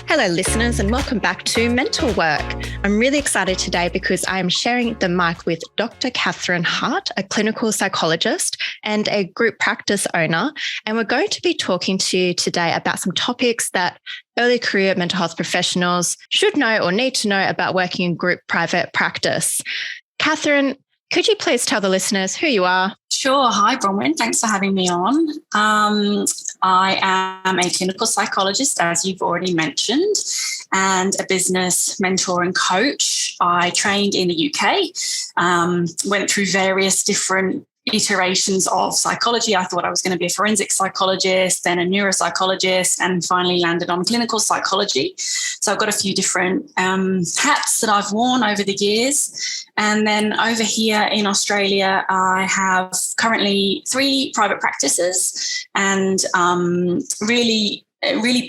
Hello, listeners, and welcome back to Mental Work. I'm really excited today because I'm sharing the mic with Dr. Catherine Hart, a clinical psychologist and a group practice owner. And we're going to be talking to you today about some topics that early career mental health professionals should know or need to know about working in group private practice. Catherine, could you please tell the listeners who you are? Sure. Hi, Bronwyn. Thanks for having me on. I am a clinical psychologist, as you've already mentioned, and a business mentor and coach. I trained in the UK, went through various different iterations of psychology. I thought I was going to be a forensic psychologist, then a neuropsychologist, and finally landed on clinical psychology. So I've got a few different hats that I've worn over the years. And then over here in Australia, I have currently 3 private practices and really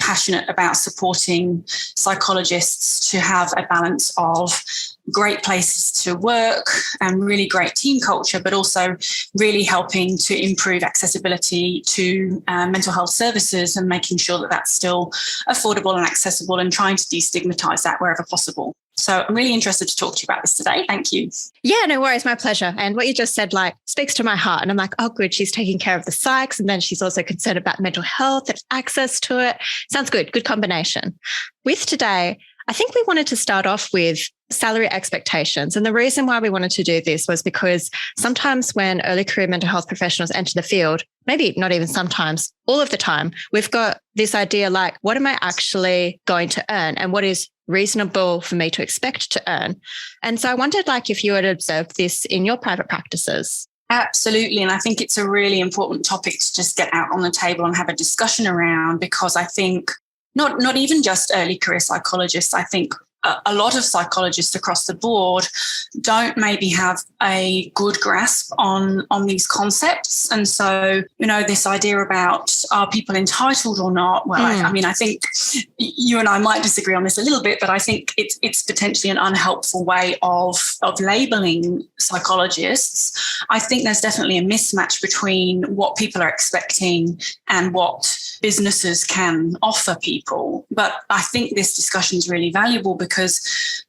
passionate about supporting psychologists to have a balance of great places to work and really great team culture, but also really helping to improve accessibility to mental health services and making sure that that's still affordable and accessible and trying to destigmatize that wherever possible. So I'm really interested to talk to you about this today. Thank you. Yeah, no worries. My pleasure. And what you just said, speaks to my heart. And I'm like, oh, good. She's taking care of the psychs. And then she's also concerned about mental health and access to it. Sounds good. Good combination. With today, I think we wanted to start off with salary expectations. And the reason why we wanted to do this was because sometimes when early career mental health professionals enter the field, maybe not even sometimes, all of the time, we've got this idea like, what am I actually going to earn? And what is reasonable for me to expect to earn? And so I wondered if you had observed this in your private practices. Absolutely. And I think it's a really important topic to just get out on the table and have a discussion around, because I think not even just early career psychologists, I think a lot of psychologists across the board don't maybe have a good grasp on these concepts. And so, this idea about are people entitled or not? Well, I think you and I might disagree on this a little bit, but I think it's potentially an unhelpful way of labeling psychologists. I think there's definitely a mismatch between what people are expecting and what businesses can offer people. But I think this discussion is really valuable because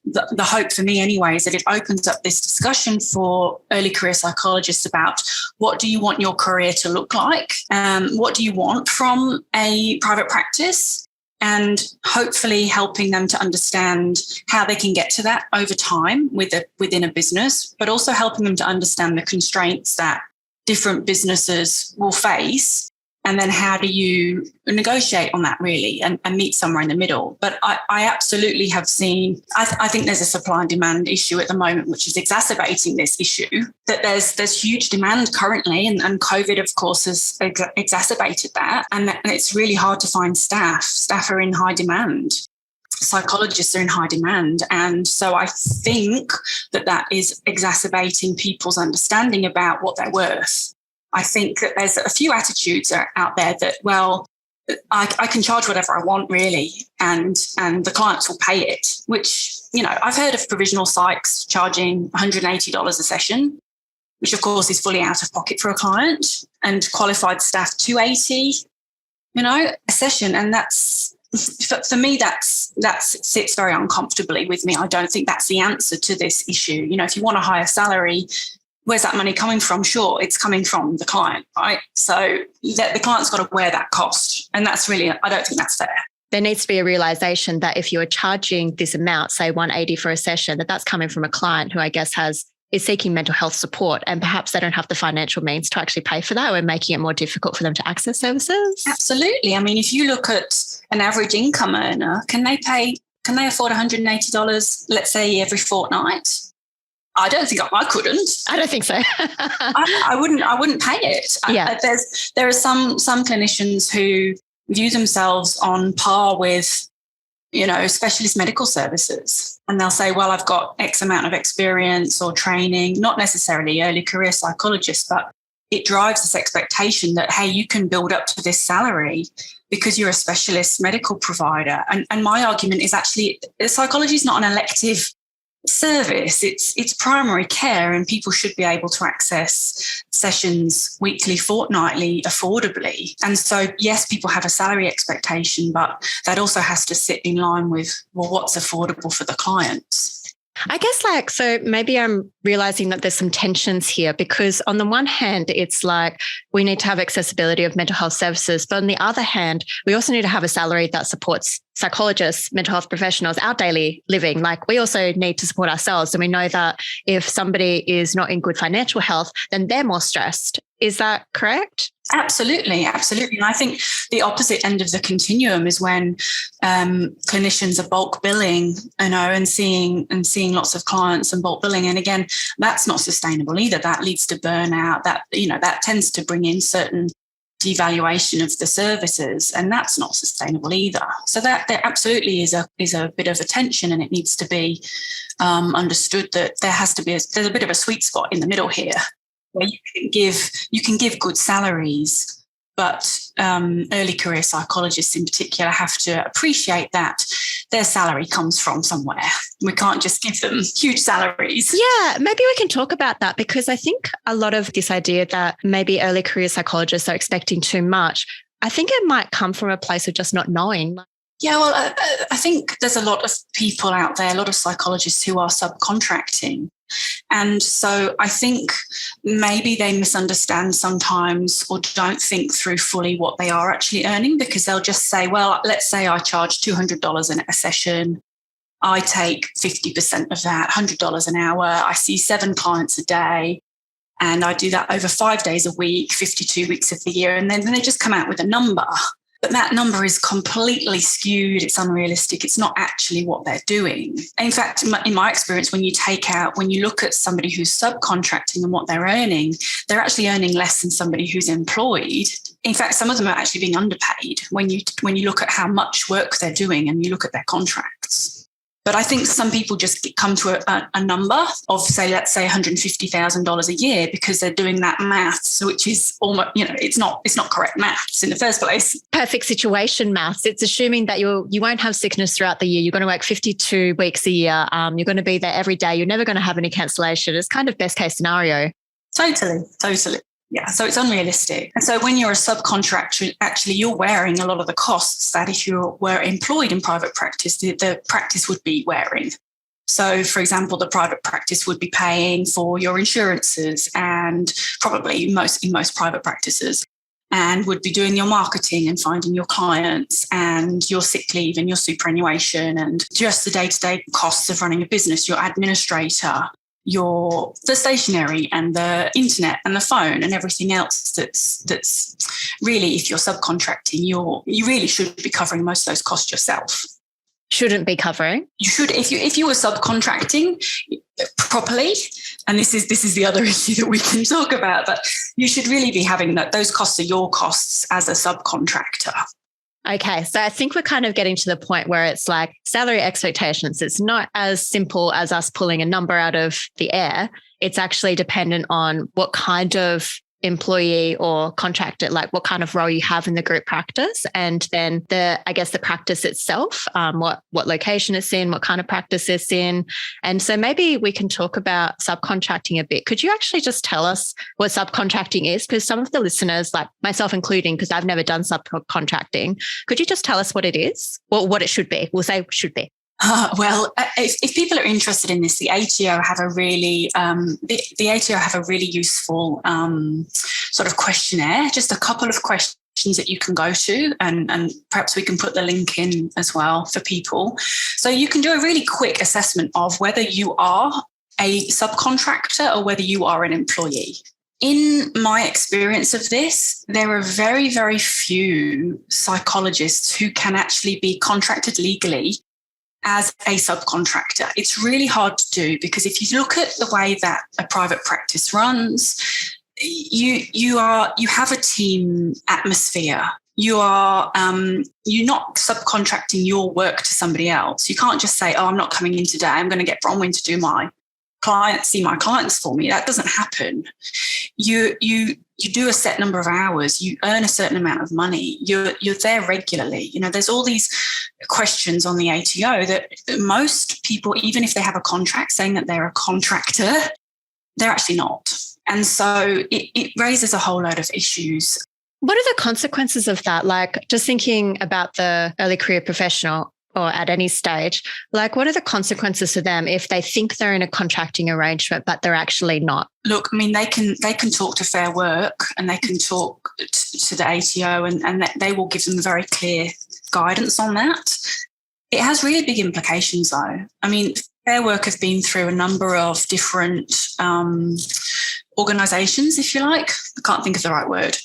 the hope for me anyway is that it opens up this discussion for early career psychologists about what do you want your career to look like? What do you want from a private practice? And hopefully helping them to understand how they can get to that over time within a business, but also helping them to understand the constraints that different businesses will face. And then how do you negotiate on that really and meet somewhere in the middle? But I absolutely have seen, I think there's a supply and demand issue at the moment, which is exacerbating this issue, that there's huge demand currently. And COVID, of course, has exacerbated that. And it's really hard to find staff. Staff are in high demand. Psychologists are in high demand. And so I think that is exacerbating people's understanding about what they're worth. I think that there's a few attitudes out there that, well, I can charge whatever I want really, and the clients will pay it, which, I've heard of provisional psychs charging $180 a session, which of course is fully out of pocket for a client, and qualified staff $280, a session. And that's, for me, that sits very uncomfortably with me. I don't think that's the answer to this issue. If you want a higher salary, where's that money coming from? Sure, it's coming from the client, right? So the client's got to wear that cost. And that's really, I don't think that's fair. There needs to be a realization that if you're charging this amount, say $180 for a session, that's coming from a client who I guess is seeking mental health support, and perhaps they don't have the financial means to actually pay for that. We're making it more difficult for them to access services. Absolutely. If you look at an average income earner, can they afford $180, let's say, every fortnight? I don't think I couldn't. I don't think so. I wouldn't pay it. Yeah. There are some clinicians who view themselves on par with, specialist medical services. And they'll say, well, I've got X amount of experience or training, not necessarily early career psychologists, but it drives this expectation that, hey, you can build up to this salary because you're a specialist medical provider. And my argument is actually psychology is not an elective service. It's primary care, and people should be able to access sessions weekly, fortnightly, affordably. And so, yes, people have a salary expectation, but that also has to sit in line with, well, what's affordable for the clients. I guess so maybe I'm realizing that there's some tensions here, because on the one hand, it's like we need to have accessibility of mental health services. But on the other hand, we also need to have a salary that supports psychologists, mental health professionals, our daily living. Like we also need to support ourselves. And we know that if somebody is not in good financial health, then they're more stressed. Is that correct? Absolutely, absolutely. And I think the opposite end of the continuum is when clinicians are bulk billing, and seeing lots of clients and bulk billing. And again, that's not sustainable either. That leads to burnout. That tends to bring in certain devaluation of the services, and that's not sustainable either. So that there absolutely is a bit of a tension, and it needs to be understood that there's a bit of a sweet spot in the middle here, where you can give good salaries, but early career psychologists in particular have to appreciate that their salary comes from somewhere. We can't just give them huge salaries. Yeah, maybe we can talk about that, because I think a lot of this idea that maybe early career psychologists are expecting too much, I think it might come from a place of just not knowing. Yeah, well, I think there's a lot of people out there, a lot of psychologists who are subcontracting. And so I think maybe they misunderstand sometimes, or don't think through fully what they are actually earning, because they'll just say, well, let's say I charge $200 a session. I take 50% of that, $100 an hour. I see 7 clients a day, and I do that over 5 days a week, 52 weeks of the year. And then they just come out with a number. But that number is completely skewed. It's unrealistic. It's not actually what they're doing. In fact, in my experience, when you look at somebody who's subcontracting and what they're actually earning less than somebody who's employed. In fact, some of them are actually being underpaid when you look at how much work they're doing and you look at their contracts. But I think some people just come to a number of, let's say $150,000 a year, because they're doing that maths, which is almost, it's not correct maths in the first place. Perfect situation maths. It's assuming that you won't have sickness throughout the year. You're going to work 52 weeks a year. You're going to be there every day. You're never going to have any cancellation. It's kind of best case scenario. Totally. Yeah, so it's unrealistic. And so when you're a subcontractor, actually you're wearing a lot of the costs that if you were employed in private practice, the practice would be wearing. So, for example, the private practice would be paying for your insurances, and probably in most private practices, and would be doing your marketing and finding your clients and your sick leave and your superannuation and just the day-to-day costs of running a business, your administrator, the stationery and the internet and the phone and everything else that's really, if you're subcontracting, you really should be covering most of those costs yourself. Shouldn't be covering. You should, if you were subcontracting properly, and this is the other issue that we can talk about, but you should really be having those costs are your costs as a subcontractor. Okay, so I think we're kind of getting to the point where it's like salary expectations. It's not as simple as us pulling a number out of the air. It's actually dependent on what kind of employee or contractor, like what kind of role you have in the group practice, and then the practice itself, what location it's in, what kind of practice it's in. And so maybe we can talk about subcontracting a bit. Could you actually just tell us what subcontracting is? Because some of the listeners, like myself including, because I've never done subcontracting, could you just tell us what it is? Well, what it should be? We'll say should be. If people are interested in this, the ATO have a really useful sort of questionnaire, just a couple of questions that you can go to, and perhaps we can put the link in as well for people. So you can do a really quick assessment of whether you are a subcontractor or whether you are an employee. In my experience of this, there are very, very few psychologists who can actually be contracted legally as a subcontractor. It's really hard to do, because if you look at the way that a private practice runs, you have a team atmosphere. You're not subcontracting your work to somebody else. You can't just say, "Oh, I'm not coming in today. I'm going to get Bronwyn to do my clients for me." That doesn't happen. You do a set number of hours, you earn a certain amount of money, you're there regularly. There's all these questions on the ATO that most people, even if they have a contract saying that they're a contractor, they're actually not. And so it raises a whole load of issues. What are the consequences of that? Like, just thinking about the early career professional or at any stage, like, what are the consequences to them if they think they're in a contracting arrangement, but they're actually not? Look, I mean, they can talk to Fair Work and they can talk to the ATO and they will give them very clear guidance on that. It has really big implications, though. I mean, Fair Work have been through a number of different organisations, if you like. I can't think of the right word.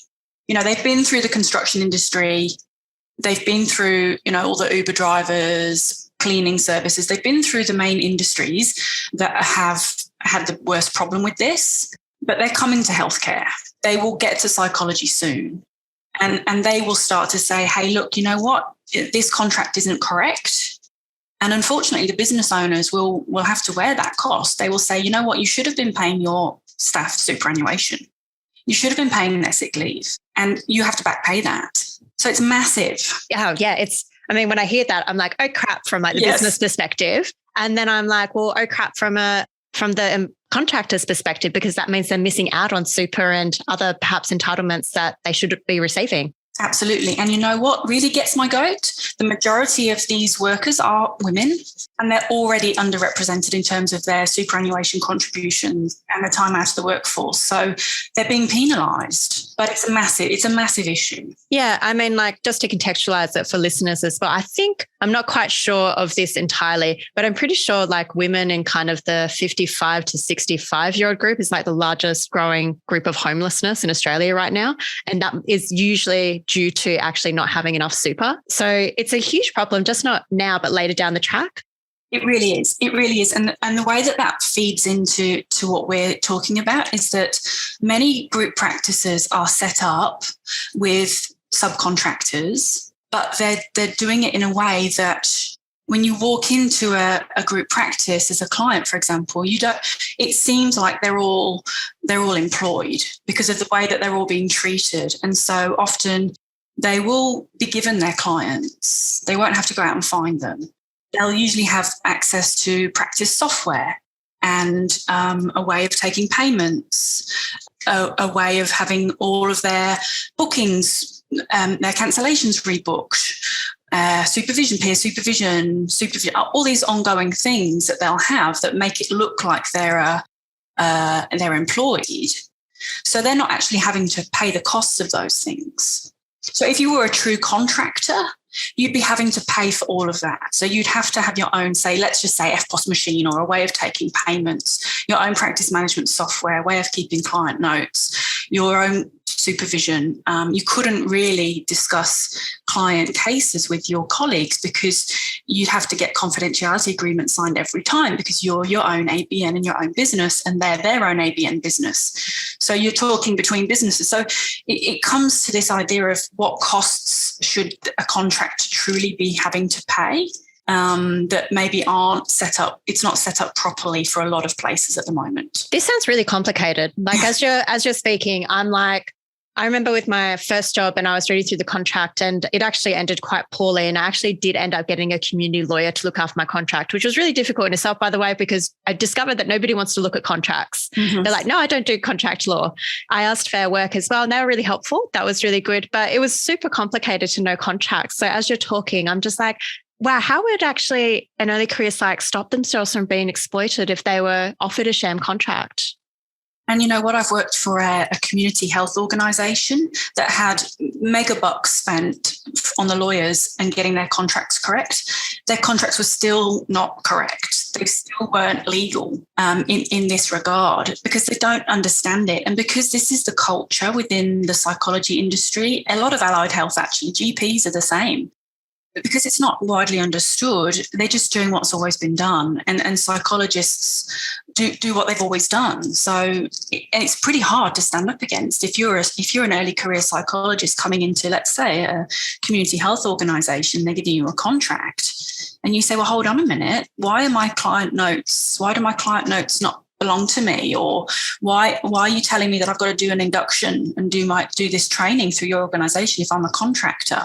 You know, they've been through the construction industry. They've been through, you know, all the Uber drivers, cleaning services. They've been through the main industries that have had the worst problem with this, but they're coming to healthcare. They will get to psychology soon. And they will start to say, hey, look, you know what? This contract isn't correct. And unfortunately, the business owners will have to wear that cost. They will say, you know what? You should have been paying your staff superannuation. You should have been paying their sick leave and you have to back pay that. So it's massive. Oh, yeah. When I hear that, I'm like, oh, crap, from like the business perspective. And then I'm like, well, oh, crap, from the contractor's perspective, because that means they're missing out on super and other perhaps entitlements that they should be receiving. Absolutely. And you know what really gets my goat? The majority of these workers are women and they're already underrepresented in terms of their superannuation contributions and the time out of the workforce. So they're being penalised, but it's a massive issue. Yeah. I mean, like, just to contextualise it for listeners as well, I think I'm not quite sure of this entirely, but I'm pretty sure like women in kind of the 55 to 65-year-old group is like the largest growing group of homelessness in Australia right now. And that is usually due to actually not having enough super. So it's a huge problem, just not now, but later down the track. It really is. It really is. And the way that feeds into what we're talking about is that many group practices are set up with subcontractors, but they're doing it in a way that when you walk into a group practice as a client, for example, it seems like they're all employed because of the way that they're all being treated. And so often they will be given their clients. They won't have to go out and find them. They'll usually have access to practice software and a way of taking payments, a way of having all of their bookings, their cancellations rebooked, supervision, peer supervision, all these ongoing things that they'll have that make it look like they're employed. So they're not actually having to pay the costs of those things. So if you were a true contractor, you'd be having to pay for all of that. So you'd have to have your own, let's just say FPOS machine or a way of taking payments, your own practice management software, way of keeping client notes, your own supervision. You couldn't really discuss client cases with your colleagues because you'd have to get confidentiality agreements signed every time because you're your own ABN in your own business and they're their own ABN business. So you're talking between businesses. So it comes to this idea of what costs should a contractor truly be having to pay that maybe aren't set up. It's not set up properly for a lot of places at the moment. This sounds really complicated. Like as you're speaking, I'm like, I remember with my first job and I was reading through the contract and it actually ended quite poorly. And I actually did end up getting a community lawyer to look after my contract, which was really difficult in itself, by the way, because I discovered that nobody wants to look at contracts. Mm-hmm. They're like, no, I don't do contract law. I asked Fair Work as well and they were really helpful. That was really good, but it was super complicated to know contracts. So as you're talking, I'm just like, wow, how would actually an early career psych stop themselves from being exploited if they were offered a sham contract? And you know what? I've worked for a community health organisation that had mega bucks spent on the lawyers and getting their contracts correct. Their contracts were still not correct. They still weren't legal in this regard because they don't understand it. And because this is the culture within the psychology industry, a lot of allied health, actually, GPs are the same. But because it's not widely understood, they're just doing what's always been done. And psychologists do what they've always done. So it's pretty hard to stand up against. If you're an early career psychologist coming into, let's say, a community health organisation, they're giving you a contract, and you say, well, hold on a minute, why do my client notes not belong to me? Or why are you telling me that I've got to do an induction and do this training through your organisation if I'm a contractor?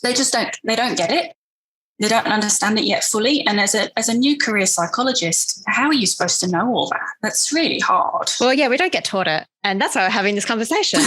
They don't get it. They don't understand it yet fully. And as a new career psychologist, how are you supposed to know all that? That's really hard. Well, yeah, we don't get taught it. And that's why we're having this conversation.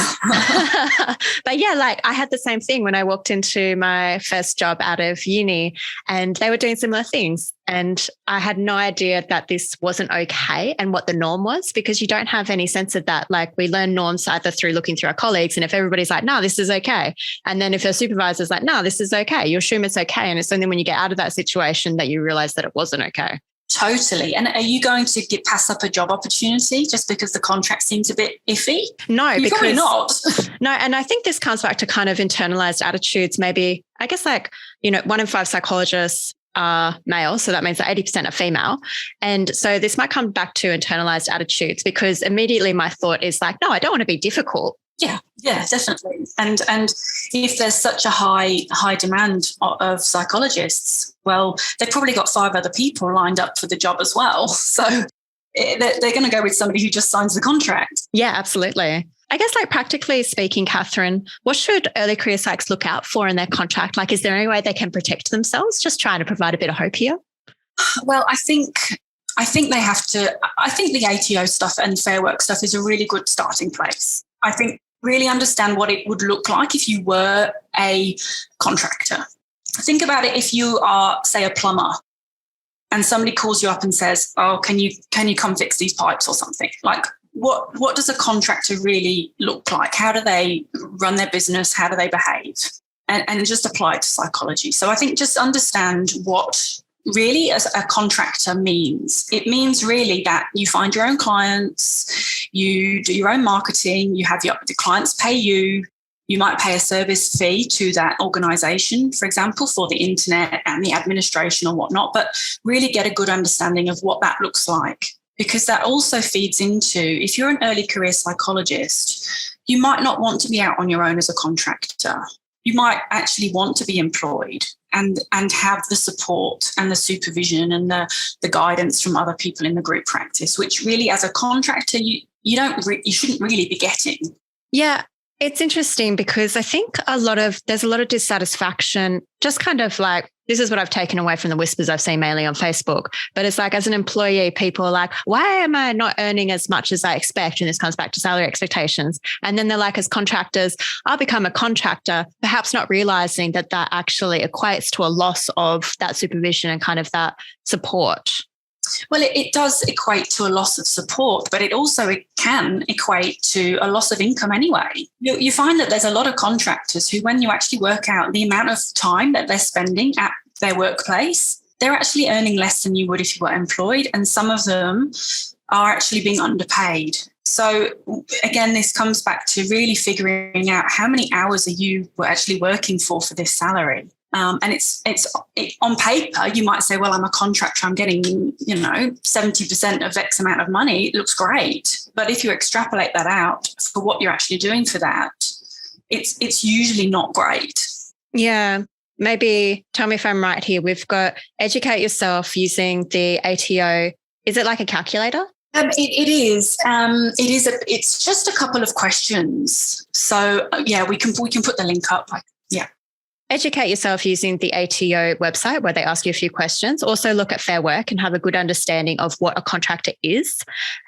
But yeah, like I had the same thing when I walked into my first job out of uni, and they were doing similar things. And I had no idea that this wasn't okay and what the norm was, because you don't have any sense of that. Like we learn norms either through looking through our colleagues. And if everybody's like, no, this is okay. And then if your supervisor's like, no, this is okay, you assume it's okay. And it's only when you get out of that situation that you realize that it wasn't okay. Totally. And are you going to pass up a job opportunity just because the contract seems a bit iffy? No, You're because probably not. No, and I think this comes back to kind of internalized attitudes. Maybe, I guess, like, 1 in 5 psychologists are male, so that means that 80% are female. And so this might come back to internalized attitudes, because immediately my thought is like, no, I don't want to be difficult. Yeah, definitely. And if there's such a high demand of psychologists, well, they've probably got 5 other people lined up for the job as well. So they're going to go with somebody who just signs the contract. Yeah, absolutely. I guess, like, practically speaking, Catherine, what should early career psychs look out for in their contract? Like, is there any way they can protect themselves? Just trying to provide a bit of hope here. Well, I think they have to. I think the ATO stuff and Fair Work stuff is a really good starting place. I think really understand what it would look like if you were a contractor. Think about it if you are, say, a plumber, and somebody calls you up and says, oh, can you come fix these pipes or something? Like, what does a contractor really look like? How do they run their business? How do they behave? And just apply it to psychology. So I think just understand what really as a contractor means. It means really that you find your own clients, you do your own marketing, you have the clients pay you. You might pay a service fee to that organisation, for example, for the internet and the administration or whatnot, but really get a good understanding of what that looks like. Because that also feeds into, if you're an early career psychologist, you might not want to be out on your own as a contractor. You might actually want to be employed and have the support and the supervision and the guidance from other people in the group practice, which really as a contractor, you shouldn't really be getting. Yeah. It's interesting because I think there's a lot of dissatisfaction, just kind of like, this is what I've taken away from the whispers I've seen mainly on Facebook. But it's like, as an employee, people are like, why am I not earning as much as I expect? And this comes back to salary expectations. And then they're like, as contractors, I'll become a contractor, perhaps not realizing that actually equates to a loss of that supervision and kind of that support. Well, it does equate to a loss of support, but it can equate to a loss of income anyway. You find that there's a lot of contractors who, when you actually work out the amount of time that they're spending at their workplace, they're actually earning less than you would if you were employed. And some of them are actually being underpaid. So again, this comes back to really figuring out how many hours are you actually working for this salary. And it's on paper, you might say, well, I'm a contractor, I'm getting, 70% of X amount of money. It looks great. But if you extrapolate that out for what you're actually doing for that, it's usually not great. Yeah. Maybe tell me if I'm right here. We've got educate yourself using the ATO. Is it like a calculator? It is. It's just a couple of questions. So yeah, we can put the link up. Yeah. Educate yourself using the ATO website where they ask you a few questions. Also look at Fair Work and have a good understanding of what a contractor is.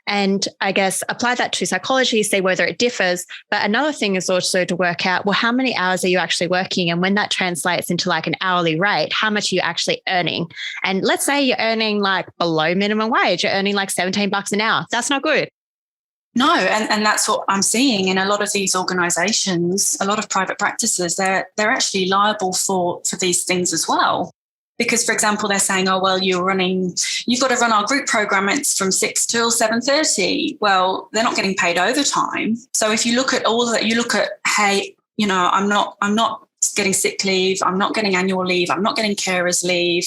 And I guess apply that to psychology, see whether it differs. But another thing is also to work out, well, how many hours are you actually working? And when that translates into like an hourly rate, how much are you actually earning? And let's say you're earning like below minimum wage, you're earning like $17 an hour. That's not good. No, and that's what I'm seeing in a lot of these organisations, a lot of private practices, they're actually liable for these things as well. Because, for example, they're saying, oh, well, you've got to run our group program, it's from 6 till 7:30. Well, they're not getting paid overtime. So if you look at all that, you look at, hey, I'm not getting sick leave, I'm not getting annual leave, I'm not getting carers leave,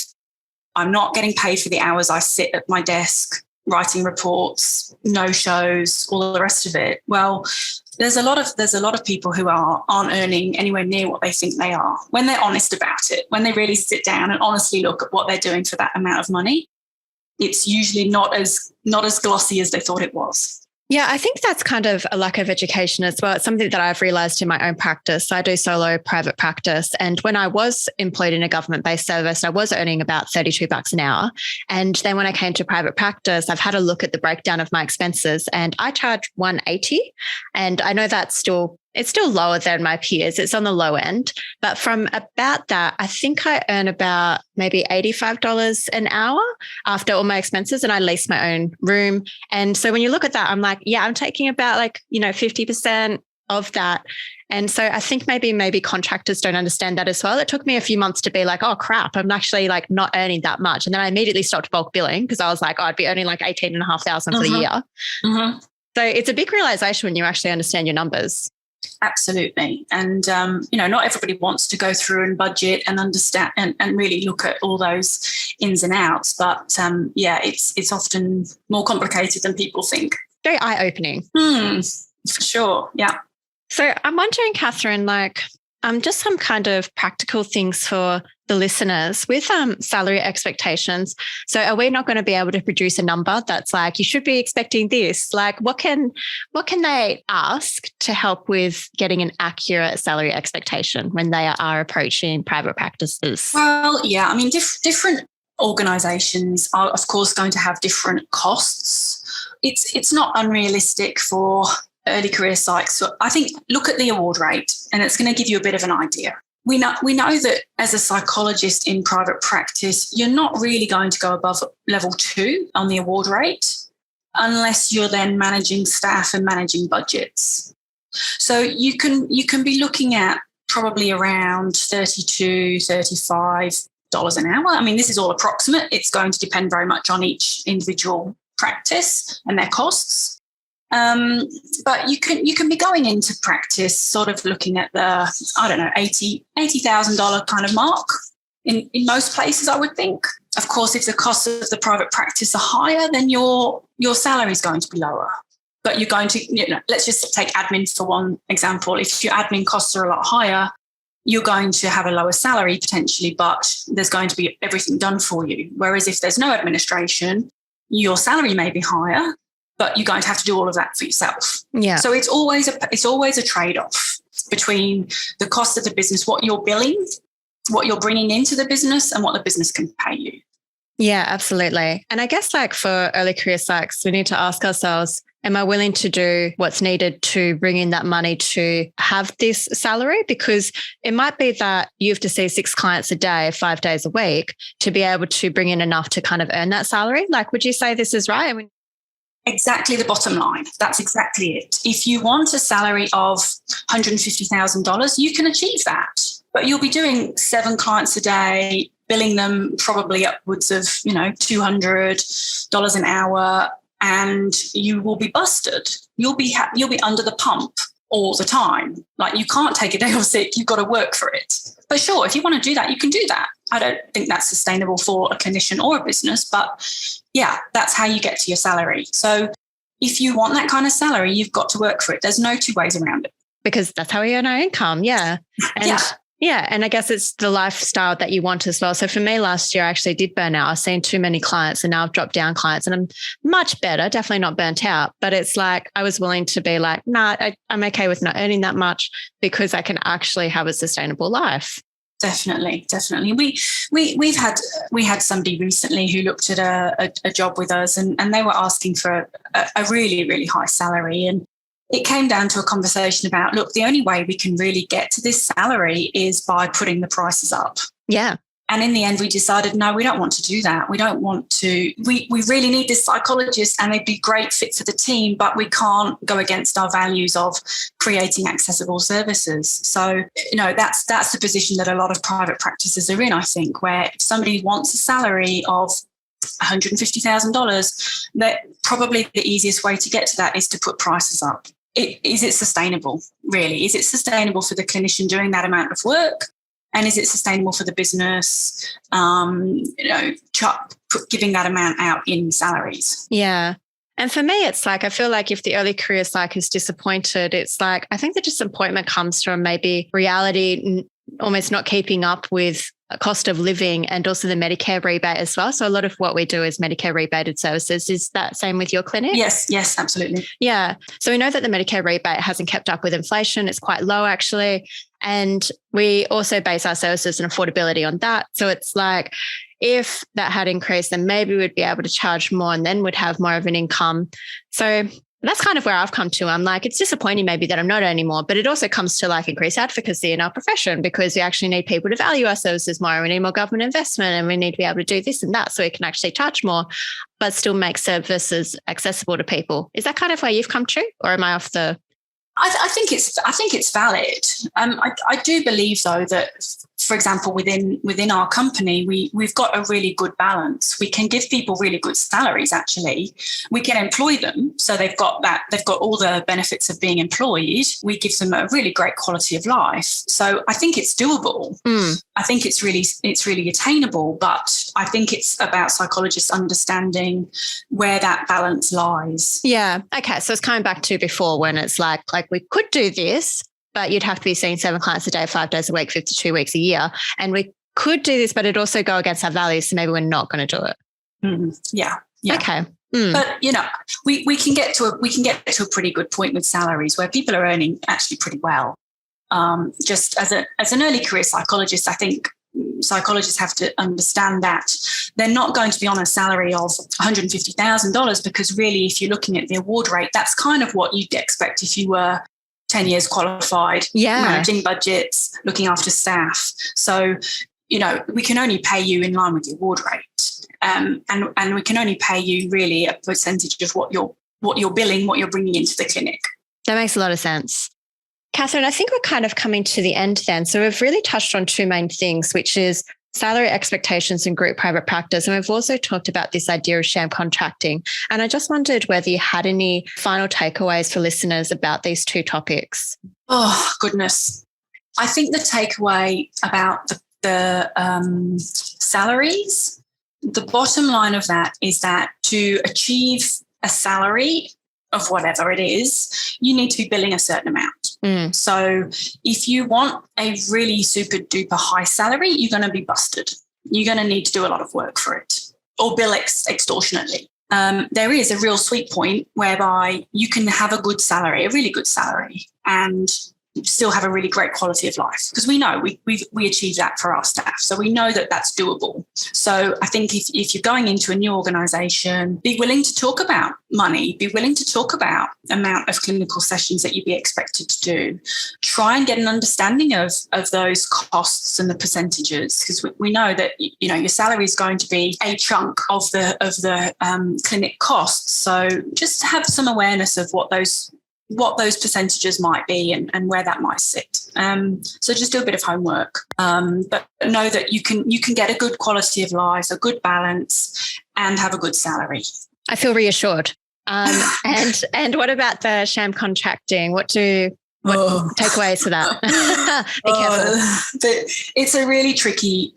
I'm not getting paid for the hours I sit at my desk writing reports, no shows, all the rest of it. Well, there's a lot of people who aren't earning anywhere near what they think they are. When they're honest about it, when they really sit down and honestly look at what they're doing for that amount of money, it's usually not as glossy as they thought it was. Yeah, I think that's kind of a lack of education as well. It's something that I've realized in my own practice. I do solo private practice. And when I was employed in a government-based service, I was earning about $32 an hour. And then when I came to private practice, I've had a look at the breakdown of my expenses and I charge $180. And I know it's still lower than my peers. It's on the low end. But from about that, I think I earn about maybe $85 an hour after all my expenses, and I lease my own room. And so when you look at that, I'm like, yeah, I'm taking about 50% of that. And so I think maybe contractors don't understand that as well. It took me a few months to be like, oh crap, I'm actually not earning that much. And then I immediately stopped bulk billing because I was like, oh, I'd be earning $18,500 for the year. Mm-hmm. So it's a big realization when you actually understand your numbers. Absolutely. And, not everybody wants to go through and budget and understand and really look at all those ins and outs. But it's often more complicated than people think. Very eye-opening. For sure. Yeah. So I'm wondering, Catherine, just some kind of practical things for the listeners with salary expectations. So are we not going to be able to produce a number that's you should be expecting this? What can they ask to help with getting an accurate salary expectation when they are approaching private practices? Well, yeah, I mean, different organisations are, of course, going to have different costs. It's not unrealistic for early career psychs. So I think look at the award rate and it's going to give you a bit of an idea. We know that as a psychologist in private practice, you're not really going to go above level 2 on the award rate unless you're then managing staff and managing budgets. So you can be looking at probably around $32, $35 an hour. I mean, this is all approximate. It's going to depend very much on each individual practice and their costs. But you can be going into practice sort of looking at the, $80,000 kind of mark in most places, I would think. Of course, if the costs of the private practice are higher, then your salary is going to be lower. But you're going to, let's just take admin for one example. If your admin costs are a lot higher, you're going to have a lower salary potentially, but there's going to be everything done for you. Whereas if there's no administration, your salary may be higher, but you're going to have to do all of that for yourself. Yeah. So it's always a trade-off between the cost of the business, what you're billing, what you're bringing into the business, and what the business can pay you. Yeah, absolutely. And I guess for early career psychs, we need to ask ourselves, am I willing to do what's needed to bring in that money to have this salary? Because it might be that you have to see 6 clients a day, 5 days a week to be able to bring in enough to kind of earn that salary. Would you say this is right? I mean, exactly the bottom line. That's exactly it. If you want a salary of $150,000, you can achieve that. But you'll be doing 7 clients a day, billing them probably upwards of, $200 an hour, and you will be busted. You'll be under the pump all the time. You can't take a day off sick. You've got to work for it. But sure, if you want to do that, you can do that. I don't think that's sustainable for a clinician or a business, but yeah, that's how you get to your salary. So if you want that kind of salary, you've got to work for it. There's no 2 ways around it. Because that's how we earn our income. Yeah. And and I guess it's the lifestyle that you want as well. So for me last year, I actually did burn out. I've seen too many clients and now I've dropped down clients and I'm much better, definitely not burnt out. But it's I was willing to be I'm okay with not earning that much because I can actually have a sustainable life. Definitely. We had somebody recently who looked at a job with us and they were asking for a really, really high salary. And it came down to a conversation about, look, the only way we can really get to this salary is by putting the prices up. Yeah. And in the end, we decided, no, we don't want to do that. We don't want to, we really need this psychologist and they'd be a great fit for the team, but we can't go against our values of creating accessible services. So, that's the position that a lot of private practices are in, I think, where if somebody wants a salary of $150,000, that probably the easiest way to get to that is to put prices up. Is it sustainable, really? Is it sustainable for the clinician doing that amount of work? And is it sustainable for the business, giving that amount out in salaries? Yeah. And for me, it's I feel if the early career psych is disappointed, it's I think the disappointment comes from maybe reality almost not keeping up with cost of living and also the Medicare rebate as well. So a lot of what we do is Medicare rebated services. Is that same with your clinic? Yes, absolutely. Yeah. So we know that the Medicare rebate hasn't kept up with inflation. It's quite low actually. And we also base our services and affordability on that. So it's like, if that had increased, then maybe we'd be able to charge more and then we'd have more of an income. So that's kind of where I've come to. I'm like, it's disappointing maybe that I'm not anymore, but it also comes to like increased advocacy in our profession because we actually need people to value our services more. We need more government investment and we need to be able to do this and that so we can actually charge more, but still make services accessible to people. Is that kind of where you've come to, or am I off the... I think it's valid. I do believe though that, for example, within our company, we've got a really good balance. We can give people really good salaries. Actually, we can employ them, so they've got all the benefits of being employed. We give them a really great quality of life. So I think it's doable. I think it's really attainable. But I think it's about psychologists understanding where that balance lies. Yeah. Okay. So it's coming back to before when it's like we could do this, but you'd have to be seeing 7 clients a day, 5 days a week, 52 weeks a year. And we could do this, but it'd also go against our values. So maybe we're not going to do it. Yeah. Okay. But we can get to a pretty good point with salaries where people are earning actually pretty well. Just as an early career psychologist, I think psychologists have to understand that they're not going to be on a salary of $150,000 because really, if you're looking at the award rate, that's kind of what you'd expect if you were 10 years qualified, managing budgets, looking after staff. So, we can only pay you in line with the award rate. And we can only pay you really a percentage of what you're billing, what you're bringing into the clinic. That makes a lot of sense. Catherine, I think we're kind of coming to the end then. So we've really touched on 2 main things, which is salary expectations in group private practice. And we've also talked about this idea of sham contracting. And I just wondered whether you had any final takeaways for listeners about these 2 topics. Oh, goodness. I think the takeaway about the salaries, the bottom line of that is that to achieve a salary of whatever it is, you need to be billing a certain amount. So if you want a really super duper high salary, you're going to be busted. You're going to need to do a lot of work for it or bill extortionately. There is a real sweet point whereby you can have a good salary, a really good salary, and still have a really great quality of life, because we know we achieve that for our staff. So we know that that's doable. So I think if you're going into a new organisation, be willing to talk about money, be willing to talk about amount of clinical sessions that you'd be expected to do. Try and get an understanding of those costs and the percentages, because we know that your salary is going to be a chunk of the clinic costs. So just have some awareness of what those percentages might be and where that might sit. So just do a bit of homework, but know that you can get a good quality of life, a good balance, and have a good salary. I feel reassured. And what about the sham contracting? What takeaways for that? Be careful. It's a really tricky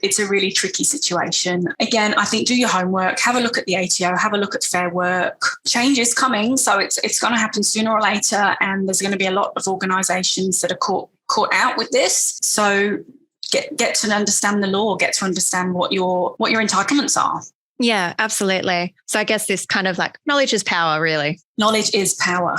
situation. Again, I think do your homework, have a look at the ATO, have a look at Fair Work. Change is coming, so it's going to happen sooner or later, and there's going to be a lot of organisations that are caught out with this. So get to understand the law, get to understand what your entitlements are. Yeah, absolutely. So I guess this kind of like knowledge is power, really. Knowledge is power.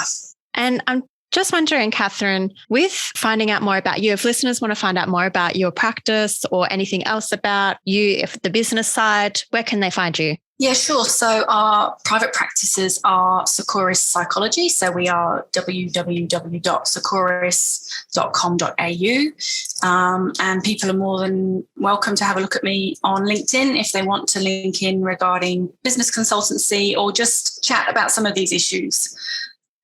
And I'm just wondering, Catherine, with finding out more about you, if listeners want to find out more about your practice or anything else about you, if the business side, where can they find you? Yeah, sure. So our private practices are Seqoris Psychology. So we are www.seqoris.com.au. And people are more than welcome to have a look at me on LinkedIn if they want to link in regarding business consultancy or just chat about some of these issues.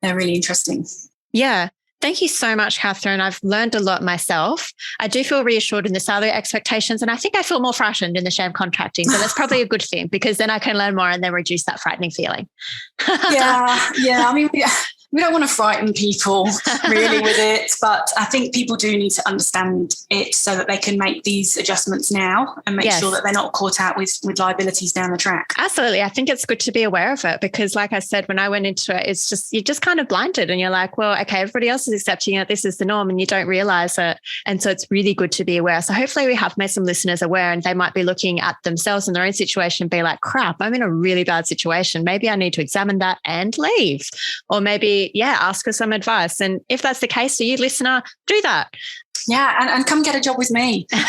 They're really interesting. Yeah. Thank you so much, Catherine. I've learned a lot myself. I do feel reassured in the salary expectations, and I think I feel more frightened in the sham contracting. So that's probably a good thing, because then I can learn more and then reduce that frightening feeling. Yeah. I mean, we don't want to frighten people really with it, but I think people do need to understand it so that they can make these adjustments now and make sure that they're not caught out with liabilities down the track. Absolutely. I think it's good to be aware of it because, like I said, when I went into it, it's just, you're just kind of blinded and you're like, well, okay, everybody else is accepting it. This is the norm, and you don't realize it. And so it's really good to be aware. So hopefully we have made some listeners aware, and they might be looking at themselves and their own situation and be like, crap, I'm in a really bad situation. Maybe I need to examine that and leave. Or maybe, ask for some advice. And if that's the case for you, listener, do that. Yeah, and come get a job with me. Go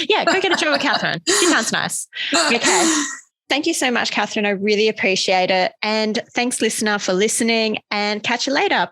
get a job with Catherine. She sounds nice. Okay. Thank you so much, Catherine. I really appreciate it. And thanks, listener, for listening, and catch you later.